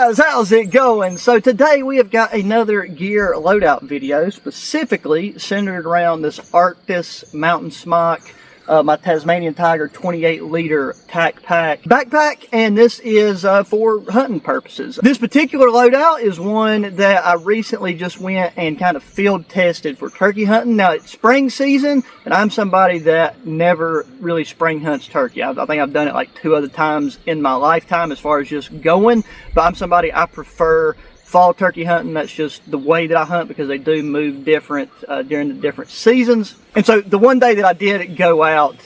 guys, how's it going? So today we have got another gear loadout video, specifically centered around this Arktis mountain smock, my Tasmanian Tiger 28-liter tack pack backpack, and this is for hunting purposes. This particular loadout is one that I recently just went and kind of field tested for turkey hunting. Now it's spring season, and I'm somebody that never really spring hunts turkey. I think I've done it like 2 other times in my lifetime as far as just going, but I'm somebody, I prefer fall turkey hunting. That's just the way that I hunt because they do move different during the different seasons. And so the one day that I did go out,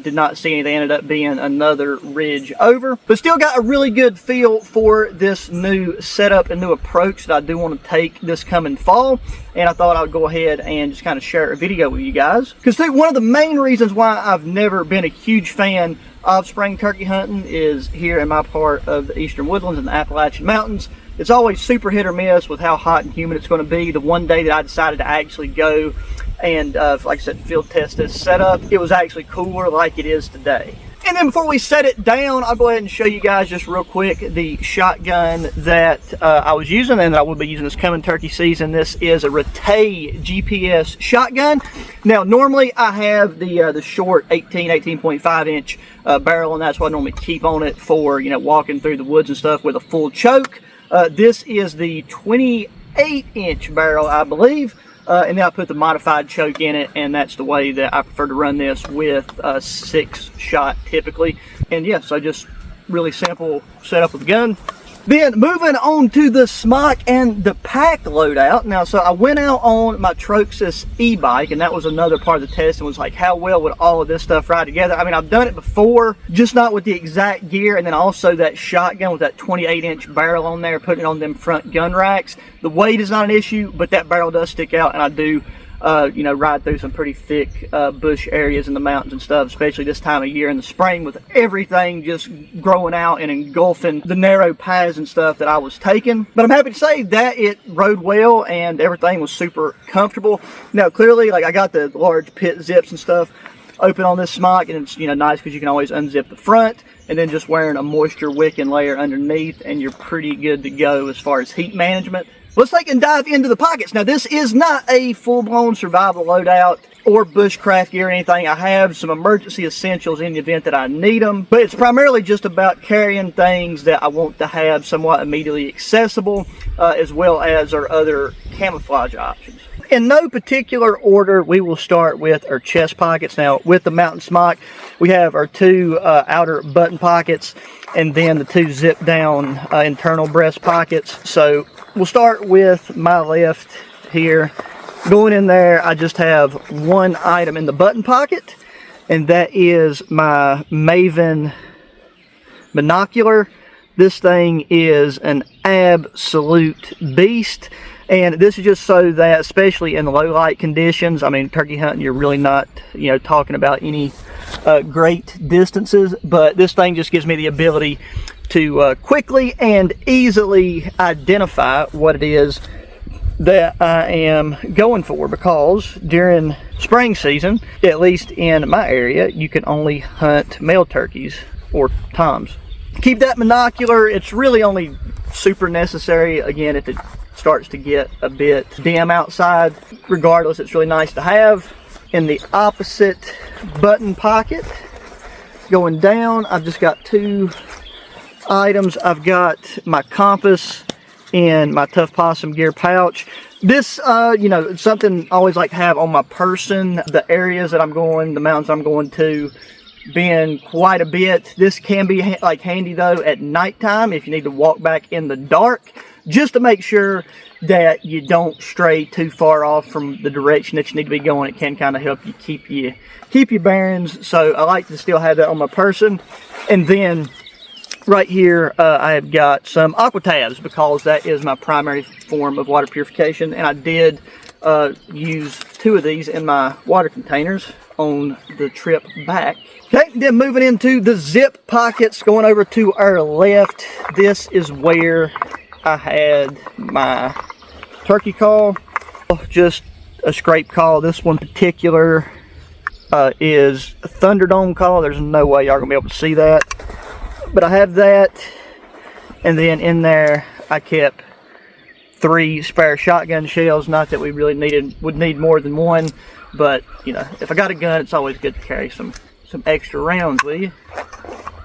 did not see anything. Ended up being another ridge over, but still got a really good feel for this new setup and new approach that I do want to take this coming fall. And I thought I would go ahead and just kind of share a video with you guys, because one of the main reasons why I've never been a huge fan of spring turkey hunting is here in my part of the eastern woodlands and the Appalachian Mountains. It's always super hit or miss with how hot and humid it's going to be. The one day that I decided to actually go and, like I said, field test this setup, it was actually cooler like it is today. And then before we set it down, I'll go ahead and show you guys just real quick the shotgun that I was using and that I will be using this coming turkey season. This is a Ratay GPS shotgun. Now, normally I have the short 18.5 inch barrel, and that's what I normally keep on it for, you know, walking through the woods and stuff with a full choke. This is the 28-inch barrel, I believe, and then I put the modified choke in it, and that's the way that I prefer to run this with a 6-shot typically. And yeah, so just really simple setup with the gun. Then moving on to the Smock and the pack loadout. Now, so I went out on my Troxus e-bike, and that was another part of the test, and was like, how well would all of this stuff ride together? I mean, I've done it before, just not with the exact gear, and then also that shotgun with that 28-inch barrel on there, putting it on them front gun racks. The weight is not an issue, but that barrel does stick out, and I do you know, ride through some pretty thick bush areas in the mountains and stuff, especially this time of year in the spring with everything just growing out and engulfing the narrow paths and stuff that I was taking. But I'm happy to say that it rode well and everything was super comfortable. Now, clearly, like, I got the large pit zips and stuff open on this Smock, and it's, you know, nice because you can always unzip the front, and then just wearing a moisture wicking layer underneath, and you're pretty good to go as far as heat management. Let's take and dive into the pockets. Now, this is not a full-blown survival loadout or bushcraft gear or anything. I have some emergency essentials in the event that I need them, but it's primarily just about carrying things that I want to have somewhat immediately accessible, as well as our other camouflage options. In no particular order, we will start with our chest pockets. Now, with the Mountain Smock, we have our 2 outer button pockets, and then the 2 zip down internal breast pockets. So we'll start with my left here. Going in there, I just have one item in the button pocket, and that is my Maven binocular. This thing is an absolute beast, and this is just so that, especially in the low light conditions, I mean, turkey hunting, you're really not, you know, talking about any great distances, but this thing just gives me the ability to quickly and easily identify what it is that I am going for, because during spring season, at least in my area, you can only hunt male turkeys or toms. Keep that binocular. It's really only super necessary, again, if it starts to get a bit dim outside. Regardless, it's really nice to have. In the opposite button pocket, going down, I've just got 2 items. I've got my compass in my Tough Possum gear pouch. This, you know, it's something I always like to have on my person. The areas that I'm going, the mountains I'm going to, being quite a bit. This can be like handy though at nighttime if you need to walk back in the dark, just to make sure that you don't stray too far off from the direction that you need to be going. It can kind of help you keep your bearings. So I like to still have that on my person. And then right here, I have got some aqua tabs, because that is my primary form of water purification, and I did use 2 of these in my water containers on the trip back. Okay, then moving into the zip pockets, going over to our left, this is where I had my turkey call, just a scrape call. This one particular is a Thunderdome call. There's no way y'all gonna be able to see that, but I have that. And then in there I kept 3 spare shotgun shells. Not that we really would need more than one, but you know, if I got a gun, it's always good to carry some extra rounds with you.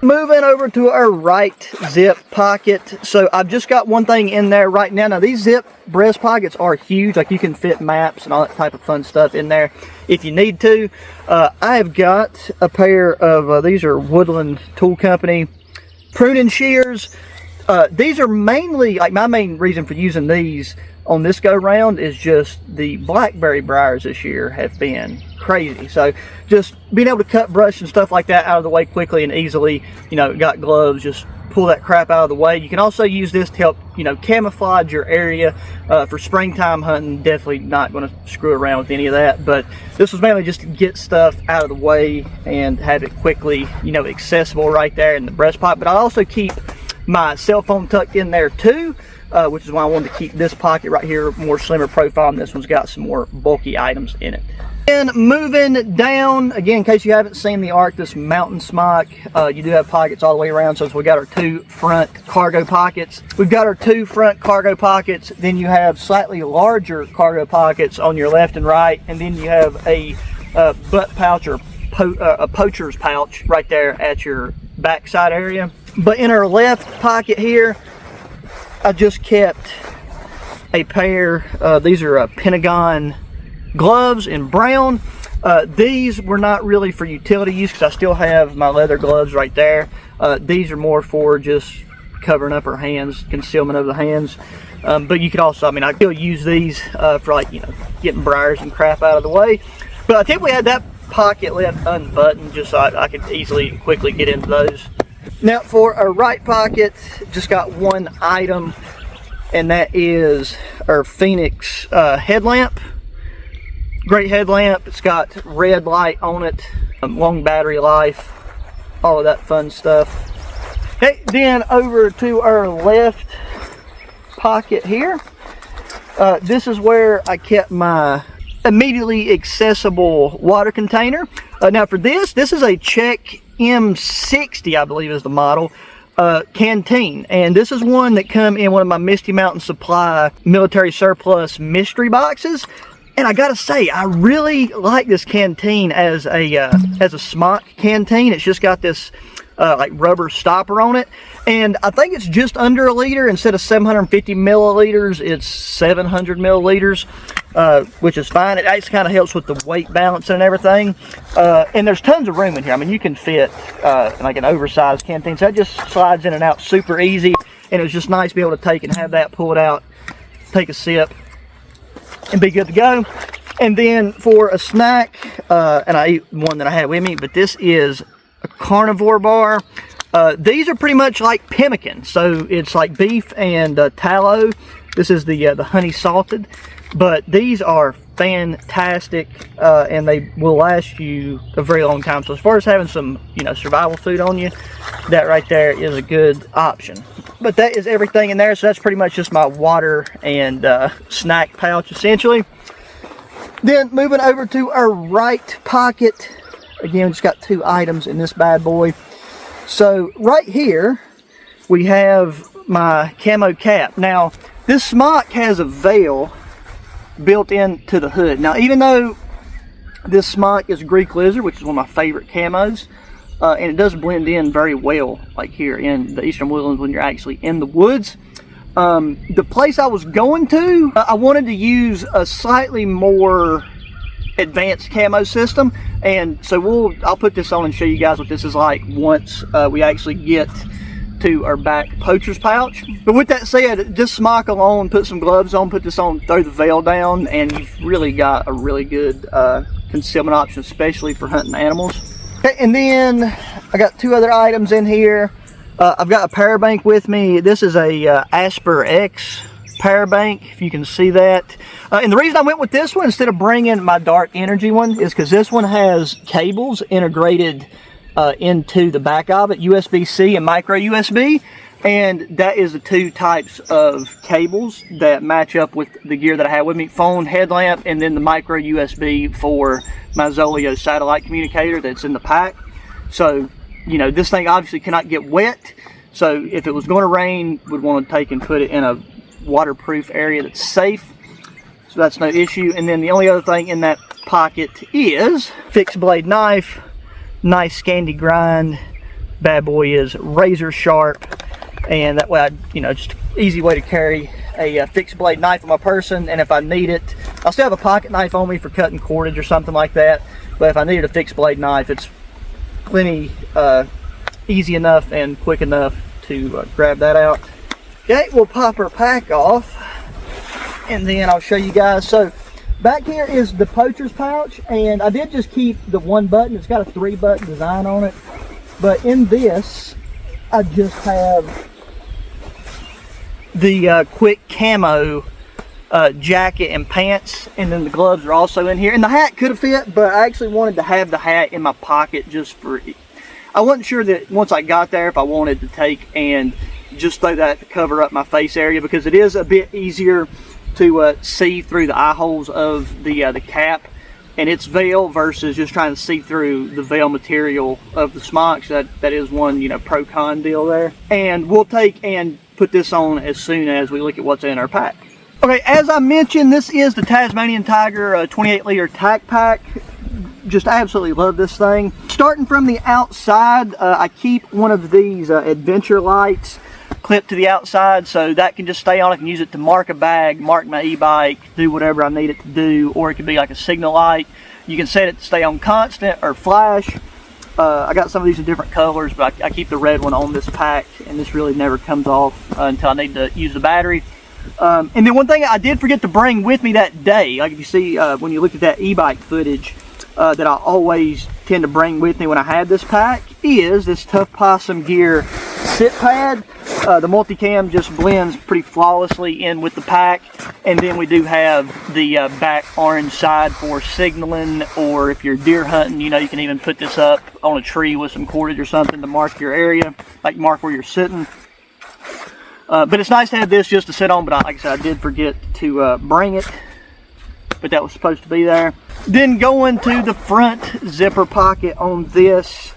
Moving over to our right zip pocket. So I've just got one thing in there right now. Now these zip breast pockets are huge. Like you can fit maps and all that type of fun stuff in there if you need to. I've got a pair of, these are Woodland Tool Company pruning shears. These are mainly, like my main reason for using these on this go round is just the blackberry briars this year have been crazy. So just being able to cut brush and stuff like that out of the way quickly and easily, you know, got gloves, just pull that crap out of the way. You can also use this to help, you know, camouflage your area for springtime hunting. Definitely not going to screw around with any of that, but this was mainly just to get stuff out of the way and have it quickly, you know, accessible right there in the breast pocket. But I also keep my cell phone tucked in there too, which is why I wanted to keep this pocket right here more slimmer profile, and this one's got some more bulky items in it. And moving down, again, in case you haven't seen the Arktis mountain smock, you do have pockets all the way around. So we got our 2 front cargo pockets. We've got our 2 front cargo pockets. Then you have slightly larger cargo pockets on your left and right. And then you have a butt pouch or a poacher's pouch right there at your backside area. But in our left pocket here, I just kept a pair, these are Pentagon gloves in brown. These were not really for utility use because I still have my leather gloves right there. These are more for just covering up our hands, concealment of the hands. But you could also, I mean, I still use these for, like, you know, getting briars and crap out of the way. But I typically had that pocket left unbuttoned just so I could easily and quickly get into those. Now for our right pocket, just got one item, and that is our Phoenix headlamp. Great headlamp. It's got red light on it, long battery life, all of that fun stuff. Okay, then over to our left pocket here. This is where I kept my immediately accessible water container. Now for this is a Czech M60, I believe is the model, canteen. And this is one that come in one of my Misty Mountain Supply military surplus mystery boxes. And I gotta say, I really like this canteen as a Smock canteen. It's just got this like rubber stopper on it, and I think it's just under a liter. Instead of 750 milliliters, it's 700 milliliters, which is fine. It actually kind of helps with the weight balance and everything. And there's tons of room in here. I mean, you can fit like an oversized canteen, so that just slides in and out super easy. And it was just nice to be able to take and have that, pull it out, take a sip, and be good to go. And then for a snack, and I eat one that I had with me, but this is a carnivore bar. These are pretty much like pemmican, so it's like beef and tallow. This is the honey salted, but these are fantastic, and they will last you a very long time. So as far as having some, you know, survival food on you, that right there is a good option. But that is everything in there, so that's pretty much just my water and snack pouch essentially. Then moving over to our right pocket, again, we just got 2 items in this bad boy. So right here we have my camo cap. Now this Smock has a veil built into the hood. Now even though this Smock is Greek lizard, which is one of my favorite camos, and it does blend in very well, like here in the Eastern Woodlands when you're actually in the woods. The place I was going to, I wanted to use a slightly more advanced camo system, and so I'll put this on and show you guys what this is like once we actually get to our back poacher's pouch. But with that said, just Smock alone, put some gloves on, put this on, throw the veil down, and you've really got a really good concealment option, especially for hunting animals. Okay, and then I got 2 other items in here. I've got a power bank with me. This is a Asper X power bank, if you can see that. And the reason I went with this one instead of bringing my Dark Energy one is because this one has cables integrated into the back of it, USB-C and micro USB, and that is the 2 types of cables that match up with the gear that I have with me: phone, headlamp, and then the micro USB for my Zoleo satellite communicator that's in the pack. So, you know, this thing obviously cannot get wet, So if it was going to rain, we'd want to take and put it in a waterproof area that's safe. So that's no issue. And then the only other thing in that pocket is fixed blade knife, nice Scandi grind. Bad boy is razor sharp, and that way just easy way to carry a fixed blade knife on my person. And if I need it, I'll still have a pocket knife on me for cutting cordage or something like that, but if I needed a fixed blade knife, it's plenty easy enough and quick enough to grab that out. Okay, we'll pop our pack off and then I'll show you guys. So back here is the poacher's pouch, and I did just keep the one button. It's got a 3-button design on it, but in this I just have the quick camo jacket and pants, and then the gloves are also in here, and the hat could have fit, but I actually wanted to have the hat in my pocket just for, I wasn't sure that once I got there if I wanted to take and just throw that to cover up my face area, because it is a bit easier to see through the eye holes of the cap and its veil versus just trying to see through the veil material of the smocks. That is one pro con deal there. And we'll take and put this on as soon as we look at what's in our pack. Okay, as I mentioned, this is the Tasmanian Tiger 28-liter tack pack. Just absolutely love this thing. Starting from the outside, I keep one of these adventure lights clipped to the outside, so that can just stay on. I can use it to mark a bag, mark my e-bike, do whatever I need it to do, or it could be like a signal light. You can set it to stay on constant or flash. I got some of these in different colors, but I keep the red one on this pack, and this really never comes off until I need to use the battery. And then one thing I did forget to bring with me that day, like if you see when you look at that e-bike footage, that I always tend to bring with me when I have this pack, is this Tough Possum Gear sit pad. The multicam just blends pretty flawlessly in with the pack, and then we do have the back orange side for signaling, or if you're deer hunting, you can even put this up on a tree with some cordage or something to mark your area, like mark where you're sitting. But it's nice to have this just to sit on, but like I said, I did forget to bring it, but that was supposed to be there. Then going to the front zipper pocket on this,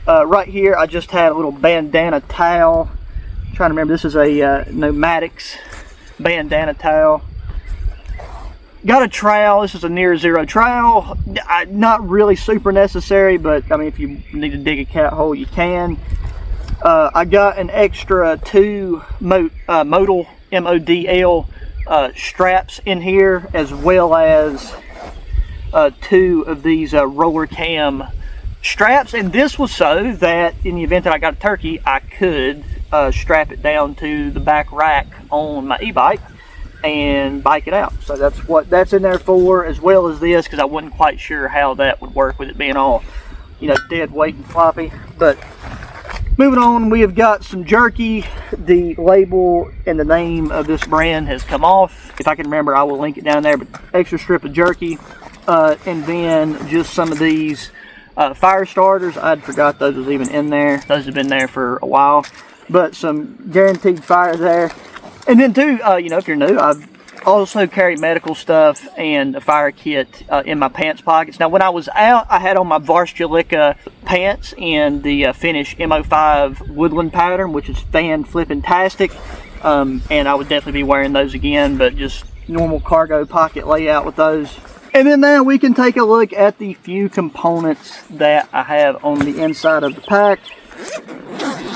right here I just had a little bandana towel. I'm trying to remember, this is a Nomadics bandana towel. Got a trowel. This is a near zero trowel. Not really super necessary, but I mean, if you need to dig a cat hole, you can. I got an extra 2 modal MODL straps in here, as well as 2 of these roller cam straps, and this was so that in the event that I got a turkey, I could strap it down to the back rack on my e-bike and bike it out. So that's what that's in there for, as well as this, because I wasn't quite sure how that would work with it being all dead weight and floppy. But moving on, we have got some jerky. The label and the name of this brand has come off. If I can remember, I will link it down there, but extra strip of jerky, and then just some of these fire starters. I'd forgot those was even in there. Those have been there for a while, but some guaranteed fire there. And then too, if you're new, I've also carry medical stuff and a fire kit in my pants pockets. Now, when I was out, I had on my Varsjolika pants in the Finnish MO5 woodland pattern, which is fan-flippin-tastic. And I would definitely be wearing those again, but just normal cargo pocket layout with those. And then now we can take a look at the few components that I have on the inside of the pack.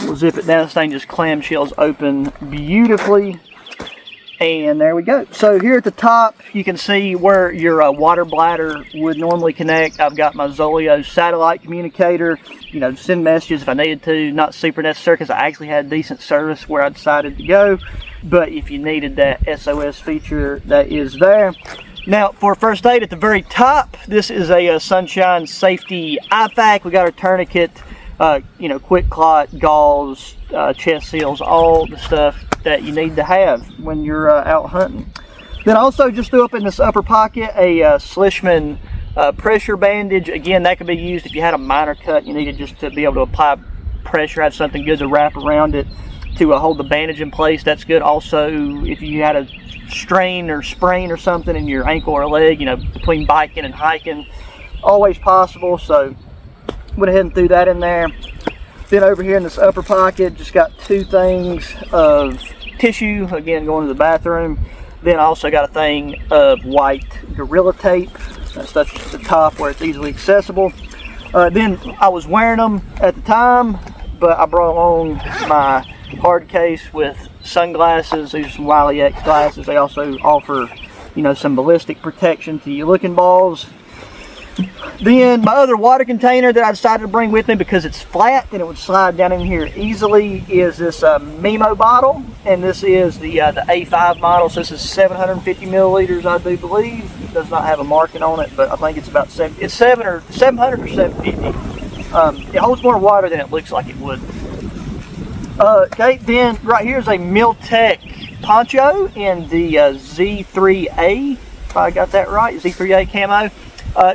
We'll zip it down. This thing just clamshells open beautifully. And there we go. So here at the top, you can see where your water bladder would normally connect. I've got my Zoleo satellite communicator, to send messages if I needed to. Not super necessary because I actually had decent service where I decided to go. But if you needed that SOS feature, that is there. Now, for first aid at the very top, this is a Sunshine Safety IFAK. We got our tourniquet, quick clot, gauze, chest seals, all the stuff that you need to have when you're out hunting. Then also just threw up in this upper pocket a Slishman pressure bandage. Again, that could be used if you had a minor cut. You needed just to be able to apply pressure, have something good to wrap around it to hold the bandage in place. That's good. Also, if you had a strain or sprain or something in your ankle or leg, between biking and hiking, always possible. So went ahead and threw that in there. Then over here in this upper pocket, just got 2 things of tissue, again going to the bathroom. Then I also got a thing of white Gorilla Tape. That stuff's just at the top where it's easily accessible. Then I was wearing them at the time, but I brought along my hard case with sunglasses. These are some Wiley X glasses. They also offer, you know, some ballistic protection to your looking balls. Then my other water container that I decided to bring with me because it's flat and it would slide down in here easily is this Memo bottle, and this is the A5 model. So this is 750 milliliters, I do believe. It does not have a marking on it, but I think it's about 700 or 750. It holds more water than it looks like it would. Okay, then right here is a Miltech poncho in the Z3A, if I got that right, Z3A camo.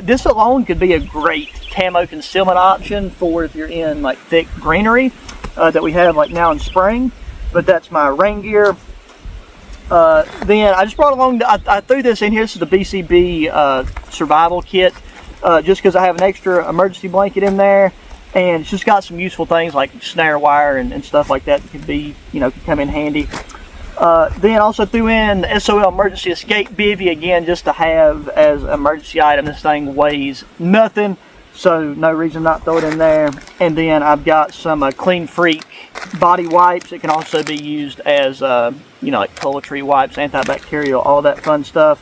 This alone could be a great camo concealment option for if you're in like thick greenery that we have like now in spring. But that's my rain gear. Then I just brought along, I threw this in here. This is the BCB survival kit, just because I have an extra emergency blanket in there, and it's just got some useful things like snare wire and stuff like that could be, you know, could come in handy. Then also threw in the SOL emergency escape bivvy again, just to have as an emergency item. This thing weighs nothing, so no reason not to throw it in there. And then I've got some Clean Freak body wipes. It can also be used as you know, like poultry wipes, antibacterial, all that fun stuff.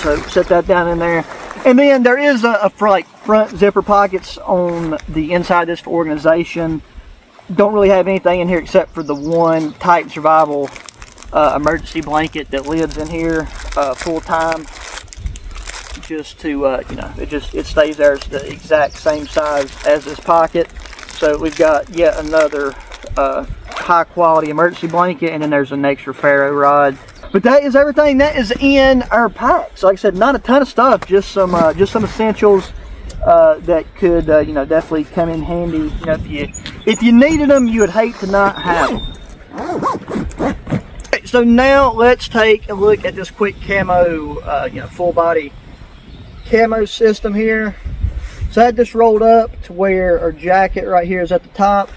So set that down in there. And then there is for like front zipper pockets on the inside of this for organization. Don't really have anything in here except for the one Titan Survival emergency blanket that lives in here full time. Just to you know, it stays there. It's the exact same size as this pocket. So we've got yet another high quality emergency blanket, and then there's an extra ferro rod. But that is everything that is in our pack. So like I said, not a ton of stuff, just some essentials that could you know, definitely come in handy. You know, if you needed them, you would hate to not have them. Okay, so now let's take a look at this quick camo, you know, full body camo system here. So I had this rolled up to where our jacket right here is at the top.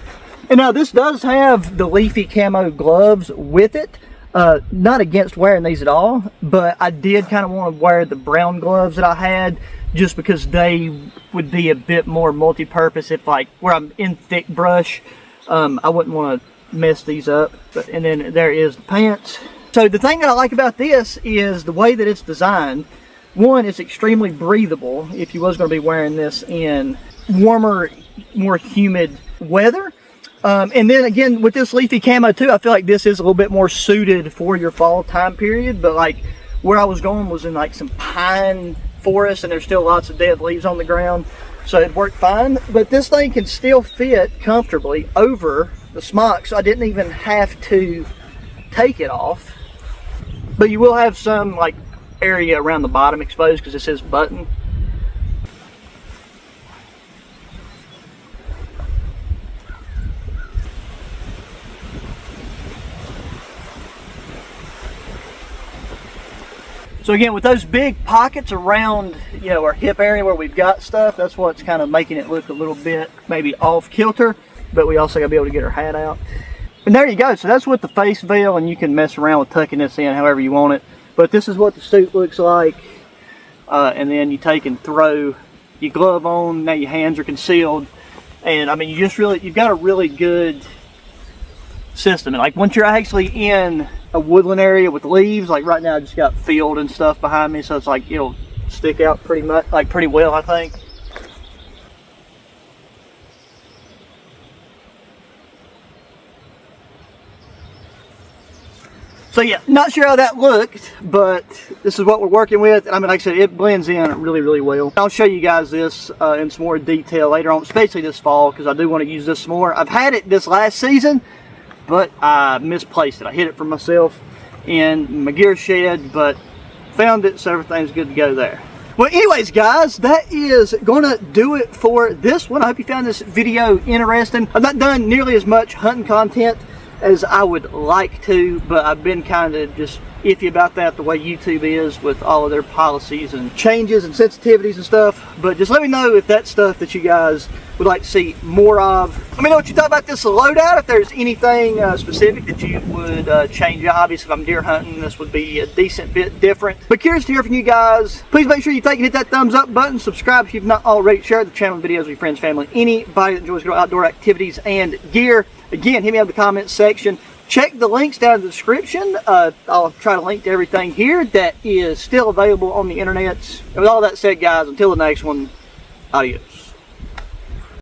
And now this does have the leafy camo gloves with it. Not against wearing these at all, but I did kind of want to wear the brown gloves that I had, just because they would be a bit more multi-purpose if, like, where I'm in thick brush, I wouldn't want to mess these up. But and then there is the pants. So the thing that I like about this is the way that it's designed. One, it's extremely breathable if you was going to be wearing this in warmer, more humid weather. And then again, with this leafy camo too, I feel like this is a little bit more suited for your fall time period. But like where I was going was in like some pine forest, and there's still lots of dead leaves on the ground, so it worked fine. But this thing can still fit comfortably over the smock, so I didn't even have to take it off. But you will have some like area around the bottom exposed because it says button. So again, with those big pockets around, you know, our hip area where we've got stuff, that's what's kind of making it look a little bit maybe off kilter, but we also got to be able to get our hat out. And there you go. So that's what the face veil, and you can mess around with tucking this in however you want it. But this is what the suit looks like. And then you take and throw your glove on. Now your hands are concealed. And I mean, you've got a really good system. And like once you're actually in a woodland area with leaves, like right now I just got field and stuff behind me, so it's like it'll stick out pretty much, like pretty well, I think. So yeah, not sure how that looked, but this is what we're working with. I mean, like I said, it blends in really, really well. I'll show you guys this in some more detail later on, especially this fall, because I do want to use this some more. I've had it this last season, but I misplaced it. I hid it for myself in my gear shed, but found it, so everything's good to go there. Well, anyways, guys, that is gonna do it for this one. I hope you found this video interesting. I've not done nearly as much hunting content as I would like to, but I've been kind of just iffy about that, the way YouTube is with all of their policies and changes and sensitivities and stuff. But just let me know if that's stuff that you guys would like to see more of. Let me know what you thought about this loadout. If there's anything specific that you would change. Obviously, if I'm deer hunting, this would be a decent bit different. But curious to hear from you guys. Please make sure you take and hit that thumbs up button. Subscribe if you've not already. Share the channel and videos with your friends, family, anybody that enjoys good outdoor activities and gear. Again, hit me up in the comments section. Check the links down in the description. I'll try to link to everything here that is still available on the internet. And with all that said, guys, until the next one, adios.